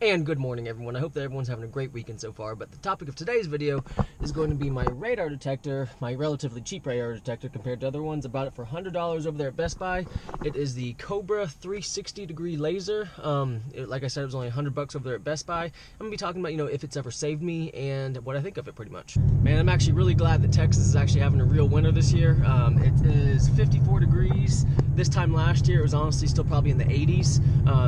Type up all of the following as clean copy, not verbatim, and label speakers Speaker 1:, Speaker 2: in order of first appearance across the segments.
Speaker 1: And good morning, everyone. I hope that everyone's having a great weekend so far, but the topic of today's video is going to be my radar detector, my relatively cheap radar detector compared to other ones. I bought it for $100 over there at Best Buy. It is the Cobra 360-degree laser. Like I said, it was only $100 over there at Best Buy. I'm going to be talking about, if it's ever saved me and what I think of it pretty much. Man, I'm actually really glad that Texas is actually having a real winter this year. It is 54 degrees. This time last year, it was honestly still probably in the 80s.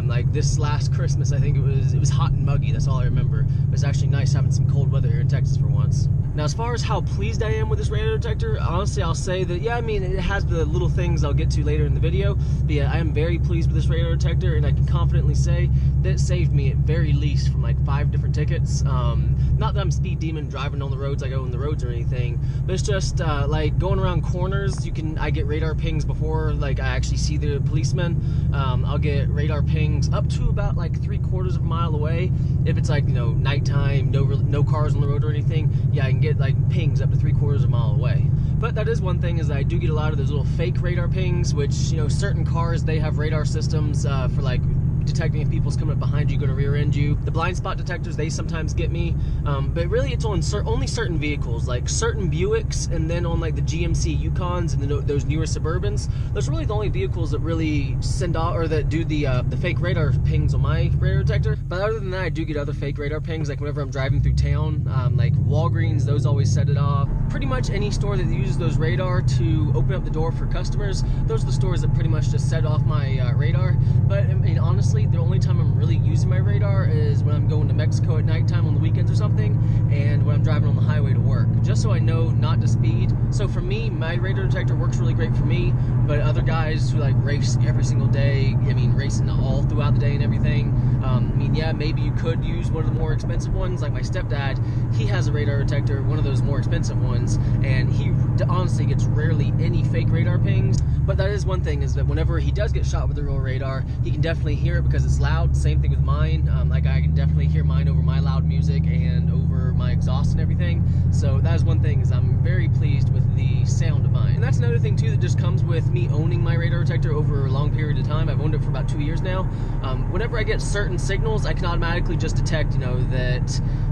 Speaker 1: Like this last Christmas, I think it was hot and muggy. That's all I remember. It was actually nice having some cold weather here in Texas for once. Now, as far as how pleased I am with this radar detector, honestly, I'll say that, yeah, I mean, it has the little things I'll get to later in the video, but yeah, I am very pleased with this radar detector, and I can confidently say that it saved me at very least from like 5 different tickets. Not that I'm speed demon driving on the roads, I go on the roads or anything, but it's just like going around corners, I get radar pings before like I actually see the policeman. I'll get radar pings up to about like 3/4 of a mile away. If it's like, nighttime, no cars on the road or anything, yeah, I can get like pings up to 3/4 of a mile away. But that is one thing, is I do get a lot of those little fake radar pings, which, certain cars, they have radar systems for like detecting if people's coming up behind you, going to rear end you. The blind spot detectors, they sometimes get me, but really it's on only certain vehicles, like certain Buicks, and then on like the GMC Yukons and those newer Suburbans. Those are really the only vehicles that really send out or that do the fake radar pings on my radar detector. But other than that, I do get other fake radar pings, like whenever I'm driving through town, like Walgreens, those always set it off. Pretty much any store that uses those radar to open up the door for customers, those are the stores that pretty much just set off my radar. But I mean, honestly, the only time I'm really using my radar is when I'm going to Mexico at nighttime on the weekends or something, and when I'm driving on the highway to work, just so I know not to speed. So for me, my radar detector works really great for me, but other guys who like race every single day, I mean racing all throughout the day and everything, I mean, yeah, maybe you could use one of the more expensive ones. Like my stepdad, he has a radar detector, one of those more expensive ones, and he honestly gets rarely any fake radar pings. But that is one thing, is that whenever he does get shot with a real radar, he can definitely hear it because it's loud. Same thing with mine. Like I can definitely hear mine over my loud music and over my exhaust and everything. So that is one thing, is I'm very pleased with the sound of mine. And that's another thing too that just comes with me owning my radar detector over a long period of time. I've owned it for about 2 years now. Whenever I get certain signals, I can automatically just detect,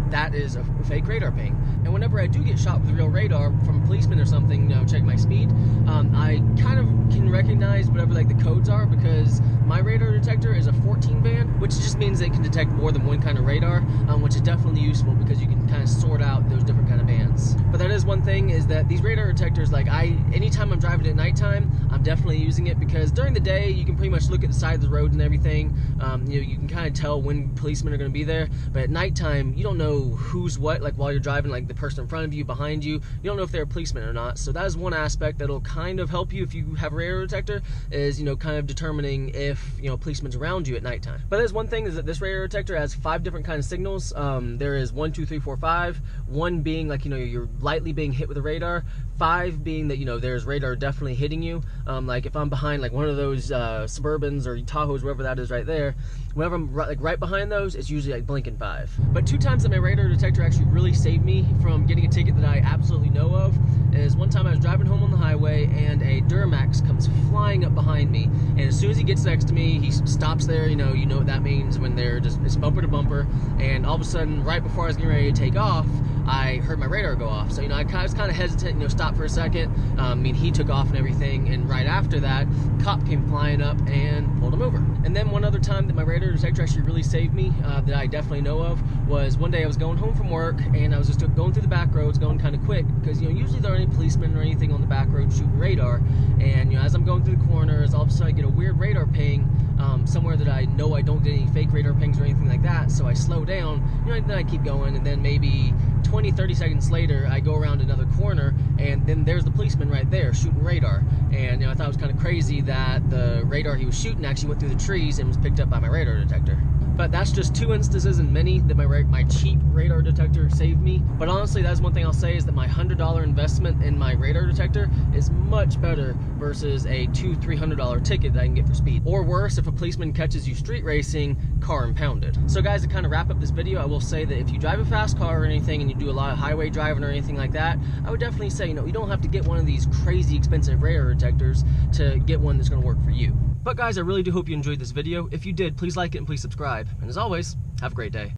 Speaker 1: that is a fake radar ping. And whenever I do get shot with real radar from a policeman or something, check my speed, I kind of can recognize whatever like the codes are, because my radar detector is a 14 band, which just means it can detect more than one kind of radar, which is definitely useful because you can kind of sort out those different kind of bands. But that is one thing, is that these radar detectors, like anytime I'm driving at nighttime, I'm definitely using it, because during the day you can pretty much look at the side of the road and everything. You can kind of tell when policemen are going to be there, but at nighttime you don't know who's what, like while you're driving, like the person in front of you, behind you, you don't know if they're a policeman or not. So that is one aspect that'll kind of help you if you have a radar detector, is kind of determining if policemen's around you at nighttime. But there's one thing, is that this radar detector has 5 different kinds of signals. There is 1, 2, 3, 4, 5. 1 being like you're lightly being hit with a radar. 5 being that there's radar definitely hitting you. Like if I'm behind like one of those Suburbans or Tahoes, wherever that is right there, whenever I'm right behind those, it's usually like blinking 5. But 2 times that my radar detector actually really saved me from getting a ticket that I absolutely know of is one time I was driving home on the highway and a Duramax comes flying up behind me, and as soon as he gets next to me, he stops there. You know what that means when they're just, it's bumper to bumper, and all of a sudden, right before I was getting ready to take off, I heard my radar go off. So I was kind of hesitant, stop for a second. He took off and everything, and right after that, cop came flying up and pulled him over. And then one other time that my radar detector actually really saved me, that I definitely know of, was one day I was going home from work, and I was just going through the back roads, going kind of quick, because usually there aren't any policemen or anything on the back road shooting radar. And as I'm going through the corners, all of a sudden I get a weird radar ping somewhere that I know I don't get any fake radar pings or anything like that. So I slow down, and then I keep going, and then maybe 20-30 seconds later, I go around another corner, and then there's the policeman right there shooting radar. And I thought it was kind of crazy that the radar he was shooting actually went through the trees and was picked up by my radar detector. But that's just 2 instances in many that my cheap radar detector saved me. But honestly, that's one thing I'll say, is that my $100 investment in my radar detector is much better versus a $200-300 ticket that I can get for speed. Or worse, if a policeman catches you street racing, car impounded. So guys, to kind of wrap up this video, I will say that if you drive a fast car or anything and you do a lot of highway driving or anything like that, I would definitely say, you don't have to get one of these crazy expensive radar detectors to get one that's going to work for you. But guys, I really do hope you enjoyed this video. If you did, please like it and please subscribe. And as always, Have a great day.